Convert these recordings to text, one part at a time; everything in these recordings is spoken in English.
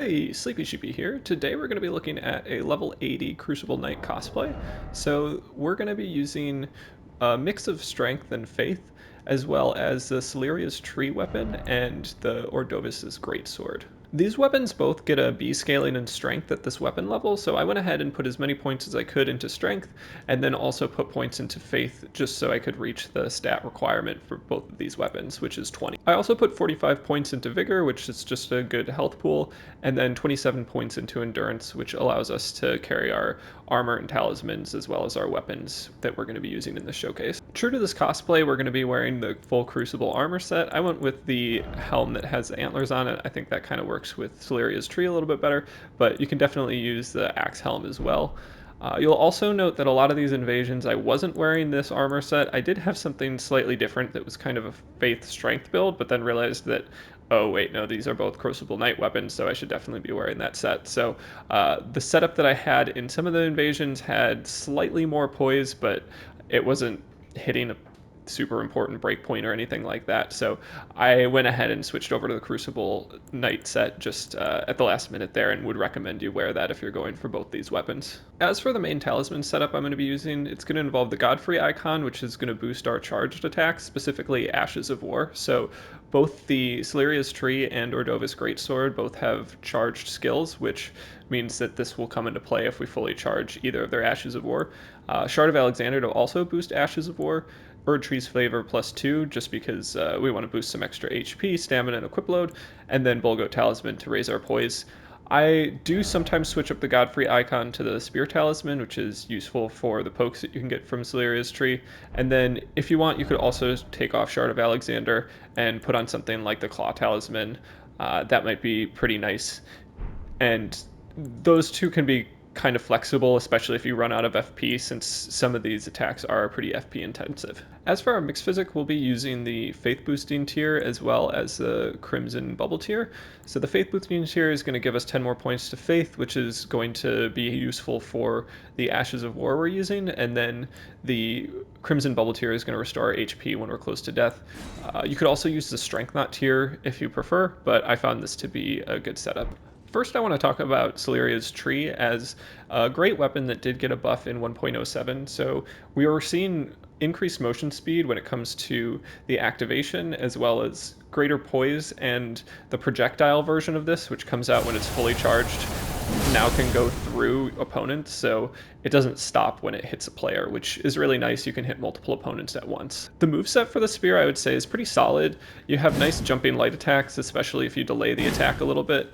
Hey, Sleepy Sheepy here. Today we're going to be looking at a level 80 Crucible Knight cosplay. So we're going to be using a mix of strength and faith, as well as the Siluria's tree weapon and the Ordovis Greatsword. These weapons both get a B scaling in strength at this weapon level, so I went ahead and put as many points as I could into strength, and then also put points into faith just so I could reach the stat requirement for both of these weapons, which is 20. I also put 45 points into vigor, which is just a good health pool, and then 27 points into endurance, which allows us to carry our armor and talismans as well as our weapons that we're going to be using in the showcase. True to this cosplay, we're going to be wearing the full Crucible armor set. I went with the helm that has antlers on it. I think that kind of works with Siluria's tree a little bit better, but you can definitely use the axe helm as well. You'll also note that a lot of these invasions, I wasn't wearing this armor set. I did have something slightly different that was kind of a faith strength build, but then realized that, oh wait, no, these are both Crucible Knight weapons, so I should definitely be wearing that set. So the setup that I had in some of the invasions had slightly more poise, but it wasn't hitting a super important breakpoint or anything like that. So I went ahead and switched over to the Crucible Knight set just at the last minute there, and would recommend you wear that if you're going for both these weapons. As for the main talisman setup I'm going to be using, it's going to involve the Godfrey icon, which is going to boost our charged attacks, specifically Ashes of War. So both the Siluria's Tree and Ordovis Greatsword both have charged skills, which means that this will come into play if we fully charge either of their Ashes of War. Shard of Alexander to also boost Ashes of War, Erdtree's Flavor +2, just because we want to boost some extra HP, stamina, and equip load, and then Bulgo Talisman to raise our poise. I do sometimes switch up the Godfrey icon to the Spear Talisman, which is useful for the pokes that you can get from Siluria's Tree. And then, if you want, you could also take off Shard of Alexander and put on something like the Claw Talisman. That might be pretty nice. And those two can be kind of flexible, especially if you run out of FP, since some of these attacks are pretty FP intensive. As for our mixed physic, we'll be using the Faith Boosting tier as well as the Crimson Bubble tier. So the Faith Boosting tier is going to give us 10 more points to Faith, which is going to be useful for the Ashes of War we're using, and then the Crimson Bubble tier is going to restore HP when we're close to death. You could also use the Strength Knot tier if you prefer, but I found this to be a good setup. First, I want to talk about Siluria's Tree as a great weapon that did get a buff in 1.07. So we were seeing increased motion speed when it comes to the activation, as well as greater poise, and the projectile version of this, which comes out when it's fully charged, now can go through opponents, so it doesn't stop when it hits a player, which is really nice. You can hit multiple opponents at once. The moveset for the spear, I would say, is pretty solid. You have nice jumping light attacks, especially if you delay the attack a little bit.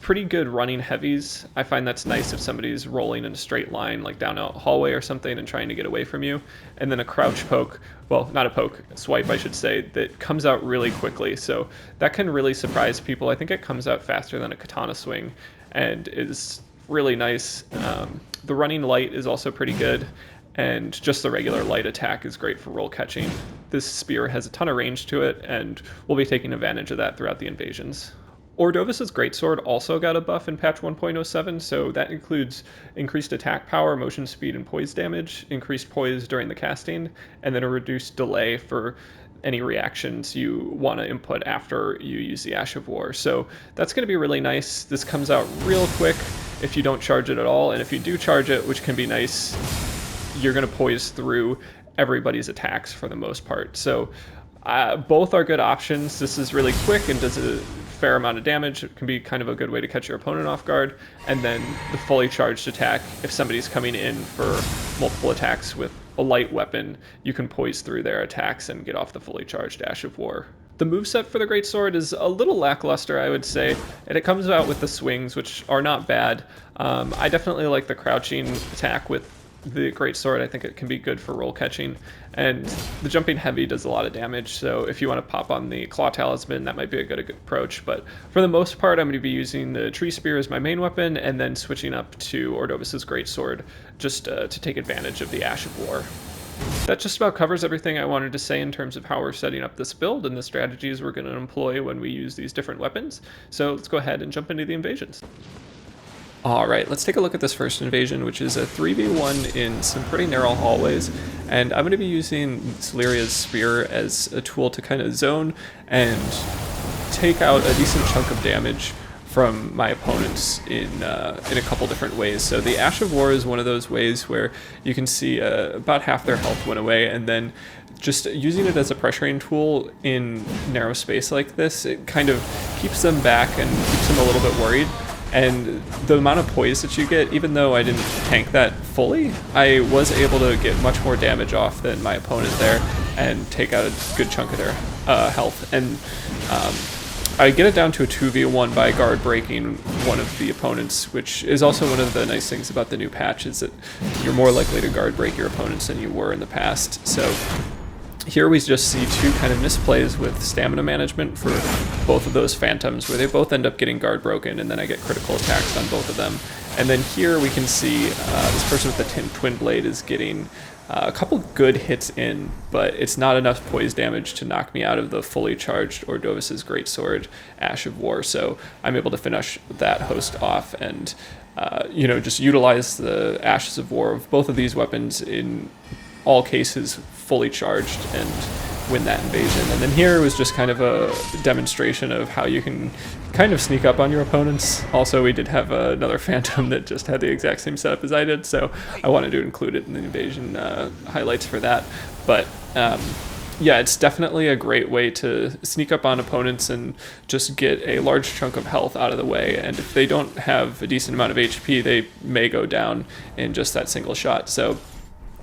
Pretty good running heavies. I find that's nice if somebody's rolling in a straight line, like down a hallway or something, and trying to get away from you. And then a crouch poke, well, not a poke, a swipe, I should say, that comes out really quickly. So that can really surprise people. I think it comes out faster than a katana swing, and is really nice. The running light is also pretty good, and just the regular light attack is great for roll catching. This spear has a ton of range to it, and we'll be taking advantage of that throughout the invasions. Ordovis' Greatsword also got a buff in patch 1.07, so that includes increased attack power, motion speed, and poise damage, increased poise during the casting, and then a reduced delay for any reactions you want to input after you use the Ash of War. So that's going to be really nice. This comes out real quick if you don't charge it at all, and if you do charge it, which can be nice, you're going to poise through everybody's attacks for the most part. So both are good options. This is really quick and does a fair amount of damage. It can be kind of a good way to catch your opponent off guard. And then the fully charged attack, if somebody's coming in for multiple attacks with a light weapon, you can poise through their attacks and get off the fully charged Ash of War. The moveset for the Greatsword is a little lackluster, I would say, and it comes out with the swings, which are not bad. I definitely like the crouching attack with the Greatsword. I think it can be good for roll catching, and the jumping heavy does a lot of damage, so if you want to pop on the Claw Talisman, that might be a good approach. But for the most part, I'm going to be using the Tree Spear as my main weapon, and then switching up to Ordovis' Greatsword just to take advantage of the Ash of War. That just about covers everything I wanted to say in terms of how we're setting up this build and the strategies we're going to employ when we use these different weapons. So let's go ahead and jump into the invasions. Alright, let's take a look at this first invasion, which is a 3v1 in some pretty narrow hallways, and I'm going to be using Siluria's Spear as a tool to kind of zone and take out a decent chunk of damage from my opponents in a couple different ways. So the Ash of War is one of those ways where you can see about half their health went away, and then just using it as a pressuring tool in narrow space like this, it kind of keeps them back and keeps them a little bit worried. And the amount of poise that you get, even though I didn't tank that fully, I was able to get much more damage off than my opponent there and take out a good chunk of their health. And I get it down to a 2v1 by guard breaking one of the opponents, which is also one of the nice things about the new patch, is that you're more likely to guard break your opponents than you were in the past. So here we just see two kind of misplays with stamina management for both of those phantoms, where they both end up getting guard broken, and then I get critical attacks on both of them. And then here we can see this person with the twin blade is getting a couple good hits in, but it's not enough poise damage to knock me out of the fully charged Ordovis Greatsword Ash of War. So I'm able to finish that host off and just utilize the Ashes of War of both of these weapons in all cases fully charged and win that invasion. And then here was just kind of a demonstration of how you can kind of sneak up on your opponents. Also, we did have another phantom that just had the exact same setup as I did, so I wanted to include it in the invasion highlights for that. But yeah, it's definitely a great way to sneak up on opponents and just get a large chunk of health out of the way. And if they don't have a decent amount of HP, they may go down in just that single shot. So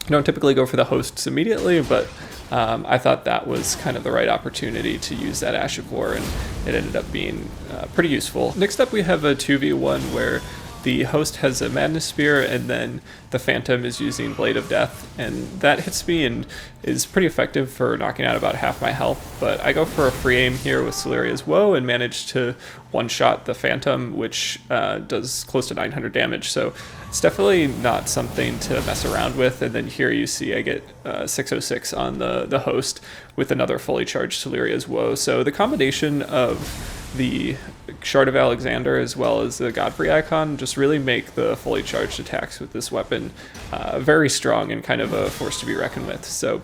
I don't typically go for the hosts immediately, but I thought that was kind of the right opportunity to use that Ash of War, and it ended up being pretty useful. Next up, we have a 2v1 where the host has a Madness Spear, and then the Phantom is using Blade of Death, and that hits me and is pretty effective for knocking out about half my health. But I go for a free aim here with Siluria's Woe and manage to one-shot the Phantom, which does close to 900 damage, so it's definitely not something to mess around with. And then here you see I get 606 on the host with another fully charged Siluria's Woe. So the combination of the Shard of Alexander as well as the Godfrey icon just really make the fully charged attacks with this weapon very strong and kind of a force to be reckoned with. So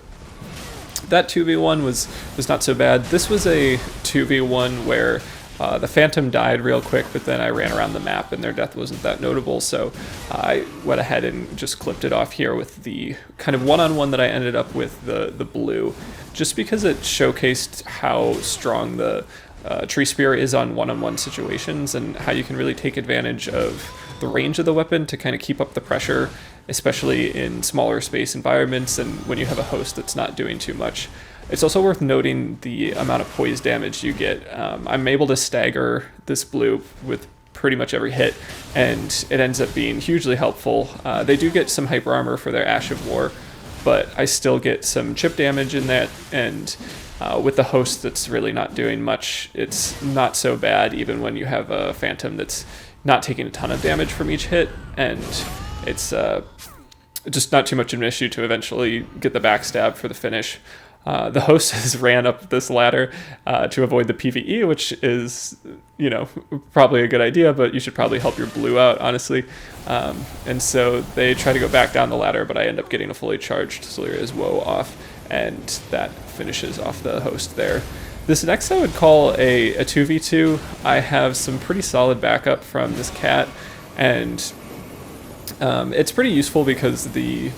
that 2v1 was not so bad. This was a 2v1 where the Phantom died real quick, but then I ran around the map and their death wasn't that notable, so I went ahead and just clipped it off here with the kind of one-on-one that I ended up with the blue, just because it showcased how strong the Tree Spear is on one-on-one situations and how you can really take advantage of the range of the weapon to kind of keep up the pressure, especially in smaller space environments and when you have a host that's not doing too much. It's also worth noting the amount of poise damage you get. I'm able to stagger this blue with pretty much every hit, and it ends up being hugely helpful. They do get some hyper armor for their Ash of War, but I still get some chip damage in that, and with the host that's really not doing much, it's not so bad even when you have a Phantom that's not taking a ton of damage from each hit, and it's just not too much of an issue to eventually get the backstab for the finish. The host has ran up this ladder to avoid the PvE, which is, probably a good idea, but you should probably help your blue out, honestly. And so they try to go back down the ladder, but I end up getting a fully charged Siluria's Woe off, and that finishes off the host there. This next I would call a 2v2. I have some pretty solid backup from this cat, and it's pretty useful because the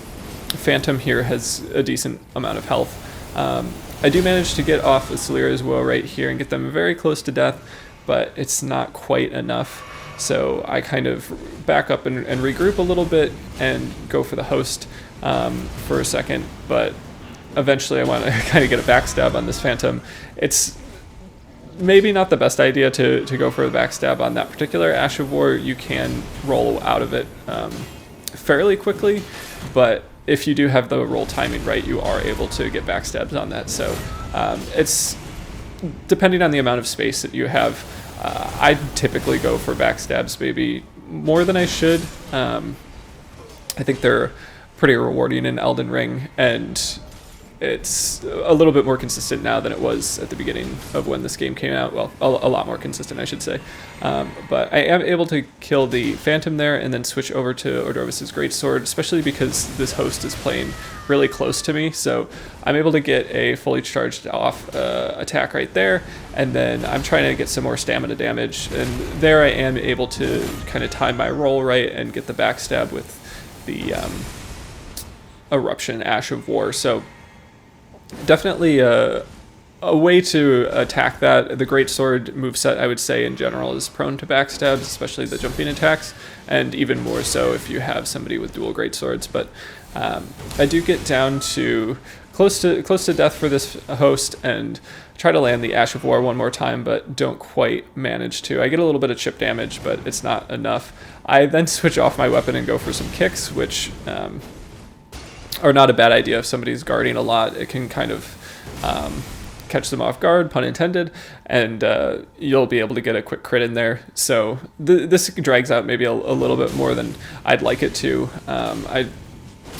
Phantom here has a decent amount of health. I do manage to get off a Siluria's Woe right here and get them very close to death, but it's not quite enough. So I kind of back up and regroup a little bit and go for the host for a second, but eventually I want to kind of get a backstab on this Phantom. It's maybe not the best idea to go for the backstab on that particular Ash of War. You can roll out of it fairly quickly, but if you do have the roll timing right, you are able to get backstabs on that. So it's depending on the amount of space that you have. I typically go for backstabs maybe more than I should. I think they're pretty rewarding in Elden Ring, and it's a little bit more consistent now than it was at the beginning of when this game came out. Well, a lot more consistent, I should say. But I am able to kill the Phantom there and then switch over to Ordovis Greatsword, especially because this host is playing really close to me. So I'm able to get a fully charged off attack right there, and then I'm trying to get some more stamina damage. And there I am able to kind of time my roll right and get the backstab with the Eruption Ash of War. So definitely a way to attack that. The Greatsword moveset, I would say, in general, is prone to backstabs, especially the jumping attacks, and even more so if you have somebody with dual Greatswords. But I do get down to close to death for this host and try to land the Ash of War one more time, but don't quite manage to. I get a little bit of chip damage, but it's not enough. I then switch off my weapon and go for some kicks, which are not a bad idea if somebody's guarding a lot. It can kind of catch them off guard, pun intended, and you'll be able to get a quick crit in there. So this drags out maybe a little bit more than I'd like it to.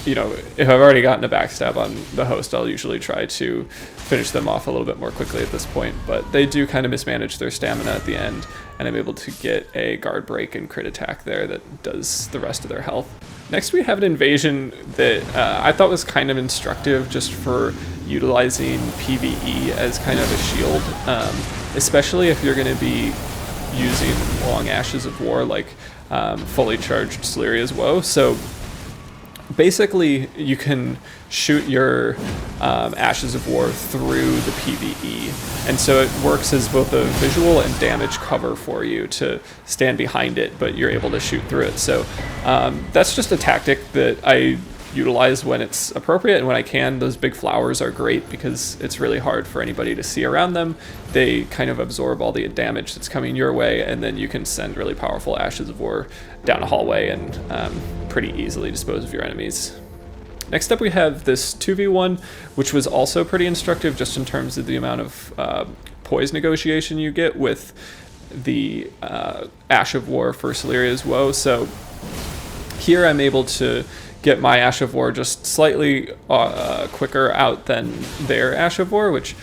If I've already gotten a backstab on the host, I'll usually try to finish them off a little bit more quickly at this point, but they do kind of mismanage their stamina at the end, and I'm able to get a guard break and crit attack there that does the rest of their health. Next we have an invasion that I thought was kind of instructive just for utilizing PvE as kind of a shield, especially if you're going to be using long Ashes of War like fully charged Siluria's Woe. So basically you can shoot your Ashes of War through the PvE, and so it works as both a visual and damage cover for you to stand behind it, but you're able to shoot through it. So that's just a tactic that I utilize when it's appropriate and when I can. Those big flowers are great because it's really hard for anybody to see around them. They kind of absorb all the damage that's coming your way, and then you can send really powerful Ashes of War down a hallway and pretty easily dispose of your enemies. Next up we have this 2v1, which was also pretty instructive just in terms of the amount of poise negotiation you get with the Ash of War for Siluria's Woe. So here I'm able to get my Ash of War just slightly quicker out than their Ash of War, which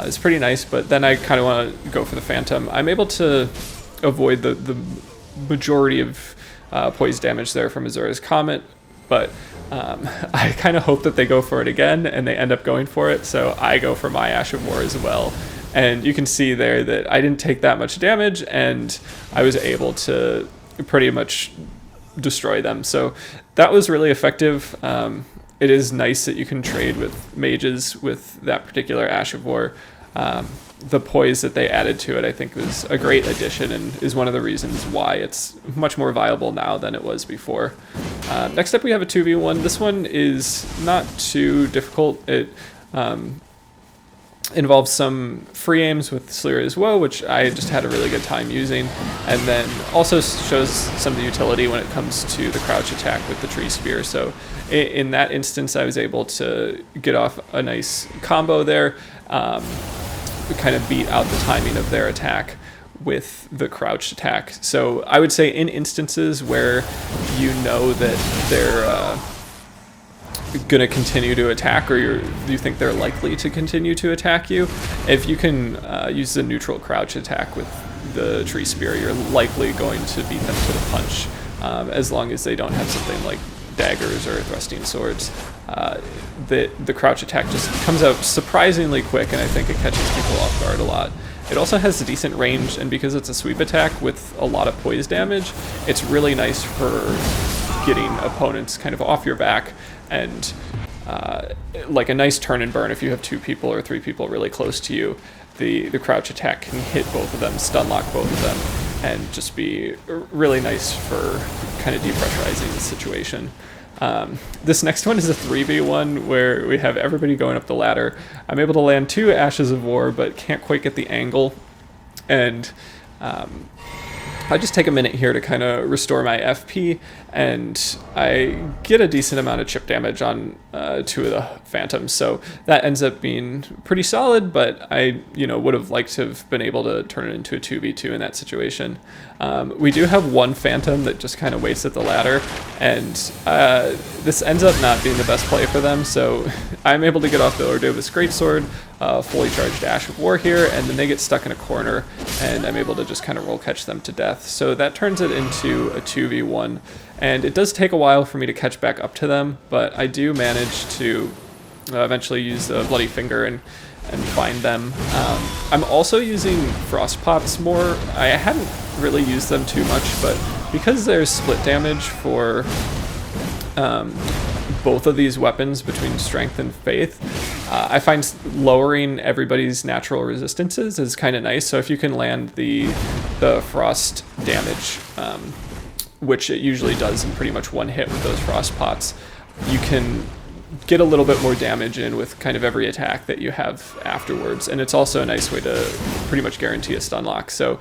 is pretty nice, but then I kind of want to go for the Phantom. I'm able to avoid the majority of poise damage there from Azura's Comet, but I kind of hope that they go for it again and they end up going for it, so I go for my Ash of War as well. And you can see there that I didn't take that much damage and I was able to pretty much destroy them. So that was really effective. It is nice that you can trade with mages with that particular Ash of War. The poise that they added to it, I think, was a great addition and is one of the reasons why it's much more viable now than it was before. Next up we have a 2v1. This one is not too difficult. It involves some free aims with Siluria's Woe, which I just had a really good time using, and then also shows some of the utility when it comes to the crouch attack with the Tree Spear. So in that instance I was able to get off a nice combo there, kind of beat out the timing of their attack with the crouched attack. So I would say in instances where you know that they're going to continue to attack, or you think they're likely to continue to attack you, if you can use the neutral crouch attack with the Tree Spear, you're likely going to beat them to the punch, as long as they don't have something like daggers or thrusting swords. The crouch attack just comes out surprisingly quick, and I think it catches people off guard a lot. It also has a decent range, and because it's a sweep attack with a lot of poise damage, it's really nice for getting opponents kind of off your back, and like a nice turn and burn if you have 2 people or 3 people really close to you. The crouch attack can hit both of them, stun lock both of them, and just be really nice for kind of depressurizing the situation. This next one is a 3v1 where we have everybody going up the ladder. I'm able to land 2 Ashes of War, but can't quite get the angle, and I just take a minute here to kind of restore my FP, and I get a decent amount of chip damage on 2 of the phantoms, so that ends up being pretty solid, but I would have liked to have been able to turn it into a 2v2 in that situation. We do have 1 phantom that just kind of waits at the ladder, and this ends up not being the best play for them, so I'm able to get off the Ordovis Greatsword, fully charged Ash of War here, and then they get stuck in a corner, and I'm able to just kind of roll catch them to death. So that turns it into a 2v1, and it does take a while for me to catch back up to them, but I do manage to eventually use the Bloody Finger and find them. I'm also using Frost Pots more. I hadn't really used them too much, but because there's split damage for both of these weapons between Strength and Faith, I find lowering everybody's natural resistances is kind of nice. So if you can land the frost damage, which it usually does in pretty much 1 hit with those Frost Pots, you can get a little bit more damage in with kind of every attack that you have afterwards, and it's also a nice way to pretty much guarantee a stun lock. So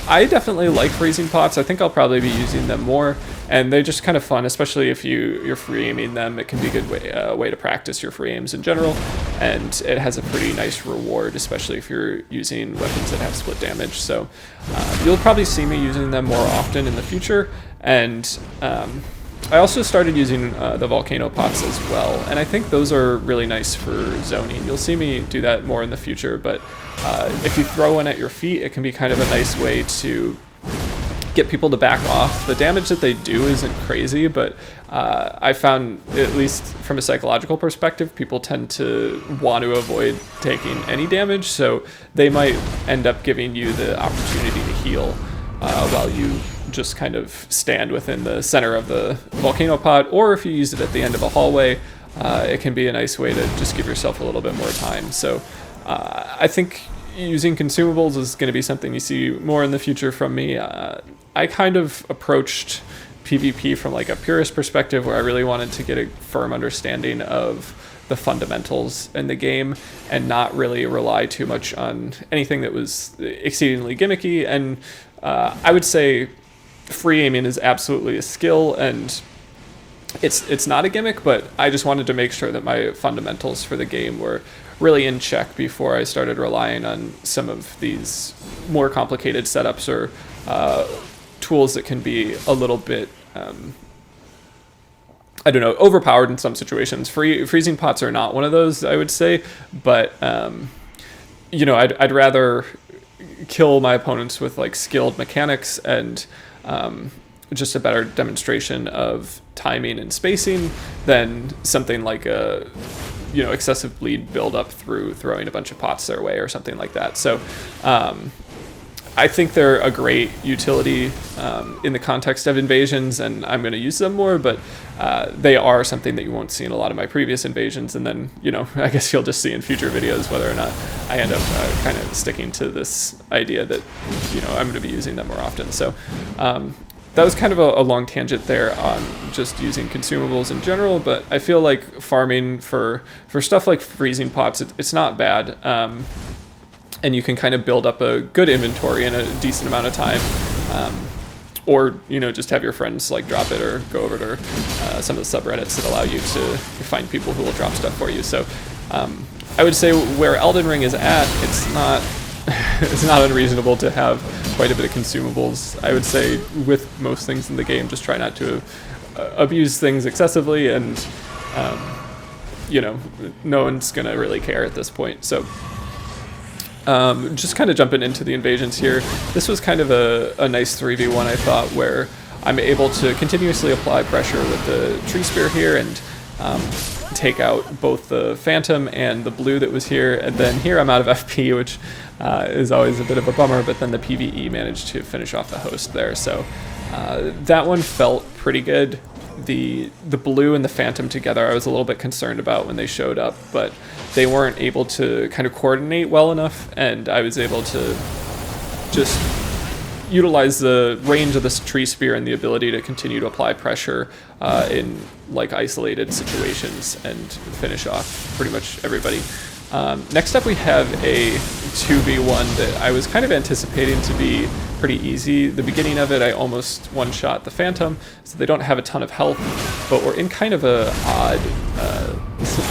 I definitely like freezing pots. I think I'll probably be using them more, and they're just kind of fun, especially if you're free aiming them. It can be a good way to practice your free aims in general, and it has a pretty nice reward, especially if you're using weapons that have split damage. So you'll probably see me using them more often in the future, and I also started using the volcano pots as well, and I think those are really nice for zoning. You'll see me do that more in the future, but if you throw one at your feet, it can be kind of a nice way to get people to back off. The damage that they do isn't crazy, but I found, at least from a psychological perspective, people tend to want to avoid taking any damage, so they might end up giving you the opportunity to heal while you just kind of stand within the center of the volcano pot, or if you use it at the end of a hallway, it can be a nice way to just give yourself a little bit more time. So I think using consumables is going to be something you see more in the future from me. I kind of approached PvP from like a purist perspective, where I really wanted to get a firm understanding of the fundamentals in the game and not really rely too much on anything that was exceedingly gimmicky. And I would say free aiming is absolutely a skill, and it's not a gimmick, but I just wanted to make sure that my fundamentals for the game were really in check before I started relying on some of these more complicated setups or tools that can be a little bit I don't know, overpowered in some situations. Freezing pots are not one of those, I would say, but I'd rather kill my opponents with like skilled mechanics and just a better demonstration of timing and spacing than something like a excessive bleed build up through throwing a bunch of pots their way or something like that. So I think they're a great utility in the context of invasions, and I'm going to use them more, but they are something that you won't see in a lot of my previous invasions, and then, I guess you'll just see in future videos whether or not I end up kind of sticking to this idea that, I'm going to be using them more often. So that was kind of a long tangent there on just using consumables in general, but I feel like farming for stuff like freezing pots, it's not bad. And you can kind of build up a good inventory in a decent amount of time, or just have your friends like drop it or go over to some of the subreddits that allow you to find people who will drop stuff for you. So I would say where Elden Ring is at, it's not it's not unreasonable to have quite a bit of consumables. I would say with most things in the game, just try not to abuse things excessively, and no one's gonna really care at this point. So just kind of jumping into the invasions here. This was kind of a nice 3v1, I thought, where I'm able to continuously apply pressure with the tree spear here and take out both the phantom and the blue that was here. And then here I'm out of FP, which is always a bit of a bummer, but then the PvE managed to finish off the host there. So that one felt pretty good. The blue and the phantom together I was a little bit concerned about when they showed up, but they weren't able to kind of coordinate well enough, and I was able to just utilize the range of this tree spear and the ability to continue to apply pressure in like isolated situations and finish off pretty much everybody. Next up we have a 2v1 that I was kind of anticipating to be pretty easy. The beginning of it, I almost one-shot the Phantom, so they don't have a ton of health, but we're in kind of a odd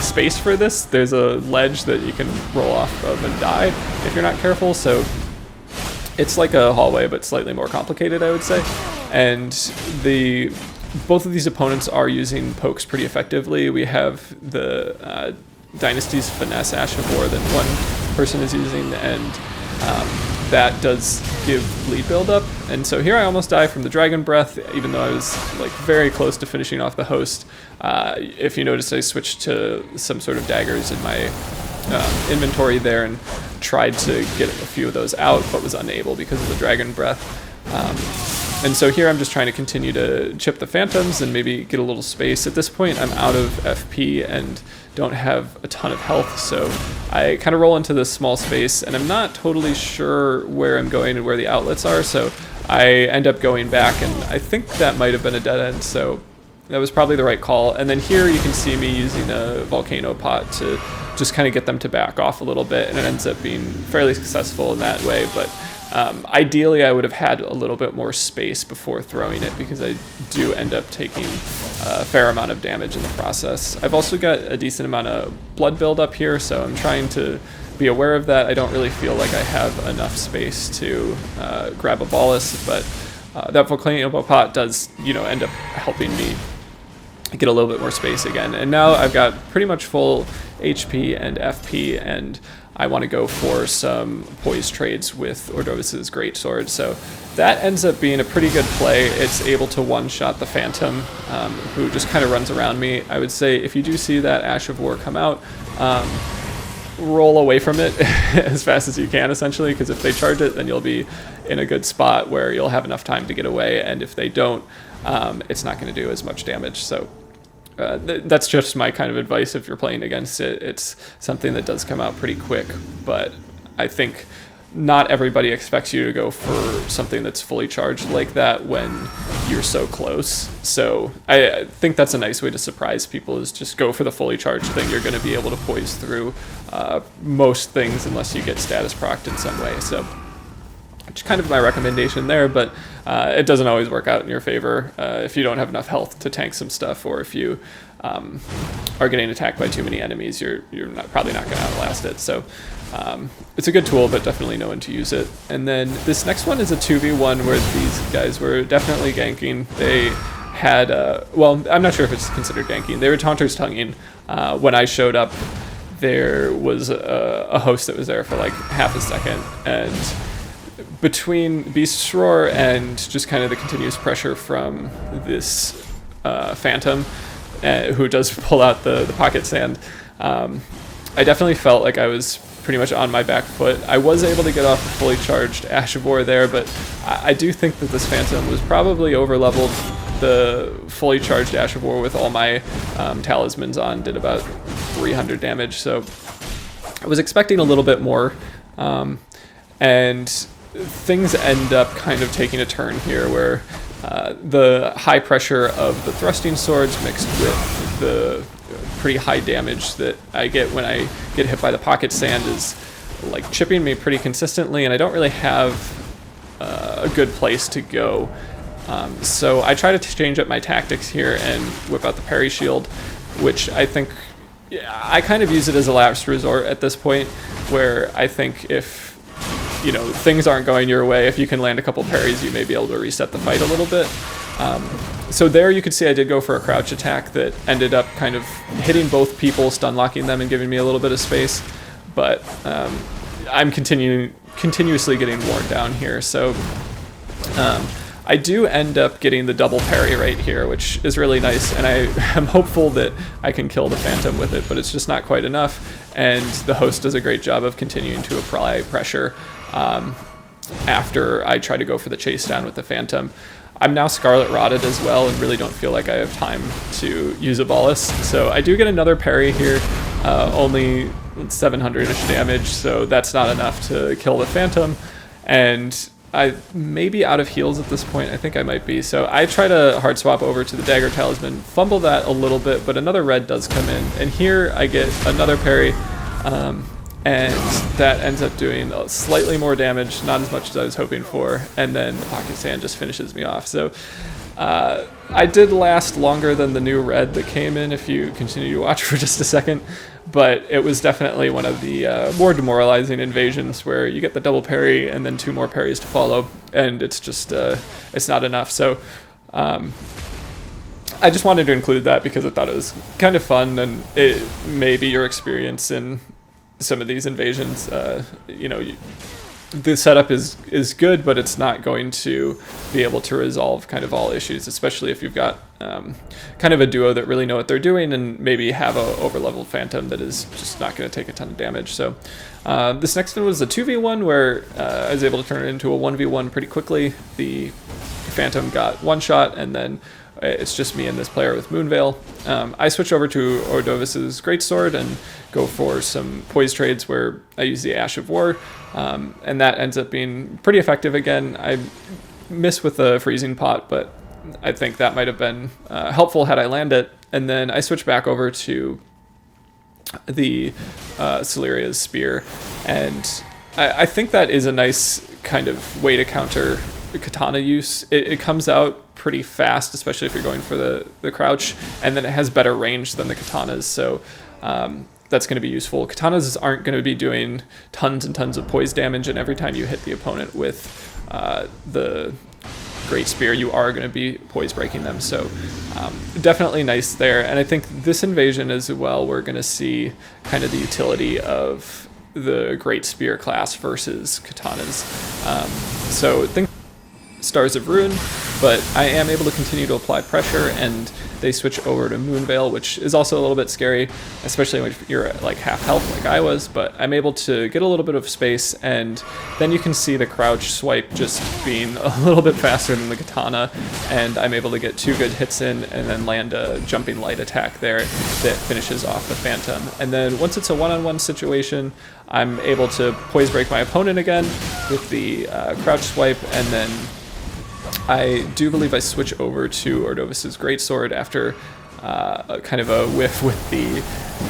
space for this. There's a ledge that you can roll off of and die if you're not careful, so it's like a hallway, but slightly more complicated, I would say. And both of these opponents are using pokes pretty effectively. We have the Dynasty's Finesse Ash of War that one person is using, and that does give lead build-up. And so here I almost die from the Dragon Breath, even though I was like very close to finishing off the host. If you notice, I switched to some sort of daggers in my inventory there and tried to get a few of those out, but was unable because of the Dragon Breath. And so here I'm just trying to continue to chip the Phantoms and maybe get a little space. At this point, I'm out of FP and don't have a ton of health, so I kind of roll into this small space, and I'm not totally sure where I'm going and where the outlets are, so I end up going back, and I think that might have been a dead end, so that was probably the right call. And then here you can see me using a volcano pot to just kind of get them to back off a little bit, and it ends up being fairly successful in that way. But ideally I would have had a little bit more space before throwing it, because I do end up taking a fair amount of damage in the process. I've also got a decent amount of blood build up here, so I'm trying to be aware of that. I don't really feel like I have enough space to grab a bolus, but that volcano pot does, end up helping me get a little bit more space again. And now I've got pretty much full HP and FP, and I want to go for some poise trades with Ordovis Greatsword. So that ends up being a pretty good play. It's able to one-shot the Phantom, who just kind of runs around me. I would say if you do see that Ash of War come out, roll away from it as fast as you can, essentially, because if they charge it, then you'll be in a good spot where you'll have enough time to get away, and if they don't, it's not going to do as much damage. So that's just my kind of advice if you're playing against it. It's something that does come out pretty quick, but I think not everybody expects you to go for something that's fully charged like that when you're so close. So I think that's a nice way to surprise people, is just go for the fully charged thing. You're going to be able to poise through most things unless you get status procced in some way. So which is kind of my recommendation there, but it doesn't always work out in your favor if you don't have enough health to tank some stuff, or if you are getting attacked by too many enemies, you're probably not going to outlast it. So it's a good tool, but definitely know when to use it. And then this next one is a 2v1 where these guys were definitely ganking. They had, well, I'm not sure if it's considered ganking. They were Taunter's Tonguing. When I showed up, there was a host that was there for like half a second, and between Beast's Roar and just kind of the continuous pressure from this Phantom, who does pull out the pocket sand, I definitely felt like I was pretty much on my back foot. I was able to get off a fully charged Ash of War there, but I do think that this Phantom was probably over-leveled. The fully charged Ash of War with all my talismans on did about 300 damage, so I was expecting a little bit more, and things end up kind of taking a turn here, where the high pressure of the thrusting swords mixed with the pretty high damage that I get when I get hit by the pocket sand is like chipping me pretty consistently, and I don't really have a good place to go. So I try to change up my tactics here and whip out the parry shield, which I think, I kind of use it as a last resort at this point, where I think if things aren't going your way, if you can land a couple parries, you may be able to reset the fight a little bit. So there you could see I did go for a crouch attack that ended up kind of hitting both people, stun locking them and giving me a little bit of space, but I'm continuously getting worn down here. So I do end up getting the double parry right here, which is really nice, and I am hopeful that I can kill the Phantom with it, but it's just not quite enough, and the host does a great job of continuing to apply pressure after I try to go for the chase down with the Phantom. I'm now Scarlet Rotted as well, and really don't feel like I have time to use a bolus, so I do get another parry here, only 700-ish damage, so that's not enough to kill the Phantom, and I may be out of heals at this point. I think I might be. So I try to hard swap over to the Dagger Talisman, fumble that a little bit, but another red does come in. And here I get another parry, and that ends up doing slightly more damage, not as much as I was hoping for, and then the Pocket Sand just finishes me off. So I did last longer than the new red that came in, if you continue to watch for just a second, but it was definitely one of the more demoralizing invasions where you get the double parry and then 2 more parries to follow, and it's just, it's not enough. So I just wanted to include that because I thought it was kind of fun, and it may be your experience in some of these invasions. You know, the setup is good, but it's not going to be able to resolve kind of all issues, especially if you've got kind of a duo that really know what they're doing and maybe have a over-leveled Phantom that is just not going to take a ton of damage. So this next one was a 2v1 where I was able to turn it into a 1v1 pretty quickly. The Phantom got one shot, and then it's just me and this player with Moonveil. I switch over to Ordovis Greatsword and go for some poise trades where I use the Ash of War, and that ends up being pretty effective again. I miss with the freezing pot, but I think that might have been helpful had I landed it. And then I switch back over to the Siluria's Spear, and I think that is a nice kind of way to counter katana use. It comes out pretty fast, especially if you're going for the crouch, and then it has better range than the katanas, so that's going to be useful. Katanas aren't going to be doing tons and tons of poise damage, and every time you hit the opponent with the Great Spear, you are going to be poise breaking them, so definitely nice there. And I think this invasion as well, we're going to see kind of the utility of the Great Spear class versus katanas. So think Stars of Ruin, but I am able to continue to apply pressure, and they switch over to Moonveil, which is also a little bit scary, especially when you're at like half health like I was, but I'm able to get a little bit of space, and then you can see the crouch swipe just being a little bit faster than the katana, and I'm able to get 2 good hits in and then land a jumping light attack there that finishes off the Phantom. And then once it's a one-on-one situation, I'm able to poise break my opponent again with the crouch swipe, and then I do believe I switch over to Ordovis Greatsword after kind of a whiff with the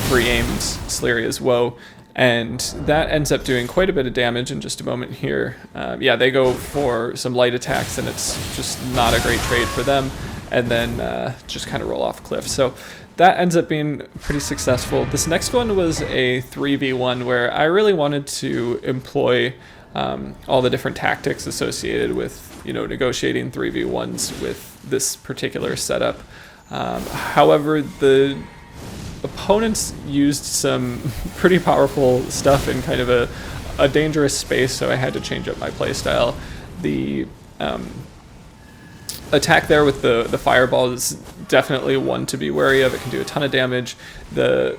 free-aimed Siluria's Woe, and that ends up doing quite a bit of damage in just a moment here. Yeah, they go for some light attacks, and it's just not a great trade for them, and then just kind of roll off a cliff. So that ends up being pretty successful. This next one was a 3v1 where I really wanted to employ all the different tactics associated with, you know, negotiating 3v1s with this particular setup. However, the opponents used some pretty powerful stuff in kind of a dangerous space, so I had to change up my playstyle. The attack there with the fireball is definitely one to be wary of. It can do a ton of damage. The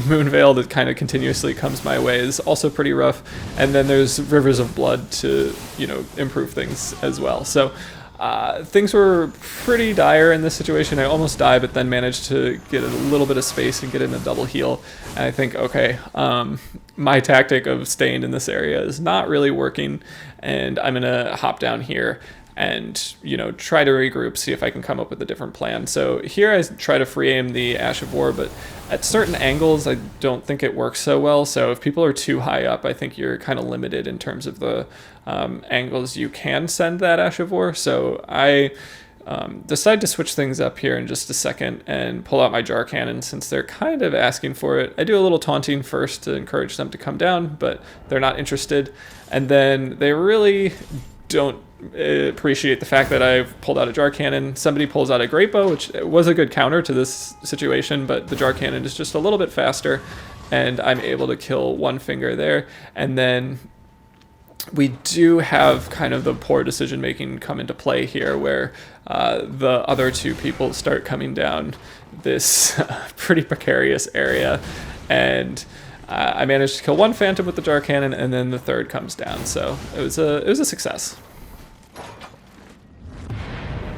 Moonveil that kind of continuously comes my way is also pretty rough, and then there's Rivers of Blood to, you know, improve things as well. So things were pretty dire in this situation. I almost died, but then managed to get a little bit of space and get in a double heal, and I think, okay, my tactic of staying in this area is not really working, and I'm gonna hop down here and, you know, try to regroup, see if I can come up with a different plan. So here I try to free aim the Ash of War, but at certain angles I don't think it works so well. So if people are too high up, I think you're kind of limited in terms of the angles you can send that Ash of War. So I decide to switch things up here in just a second and pull out my Jar Cannon since they're kind of asking for it. I do a little taunting first to encourage them to come down, but they're not interested. And then they really don't appreciate the fact that I've pulled out a Jar Cannon. Somebody pulls out a Great Bow, which was a good counter to this situation, but the Jar Cannon is just a little bit faster, and I'm able to kill one finger there. And then we do have kind of the poor decision making come into play here, where the other 2 people start coming down this pretty precarious area, and I managed to kill one Phantom with the Jar Cannon, and then the third comes down. So it was a success.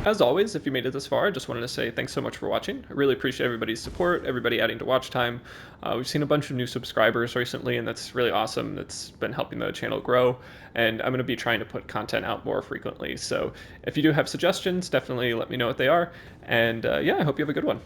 As always, if you made it this far, I just wanted to say thanks so much for watching. I really appreciate everybody's support, everybody adding to watch time. We've seen a bunch of new subscribers recently, and that's really awesome. That's been helping the channel grow, and I'm going to be trying to put content out more frequently. So if you do have suggestions, definitely let me know what they are. And yeah, I hope you have a good one.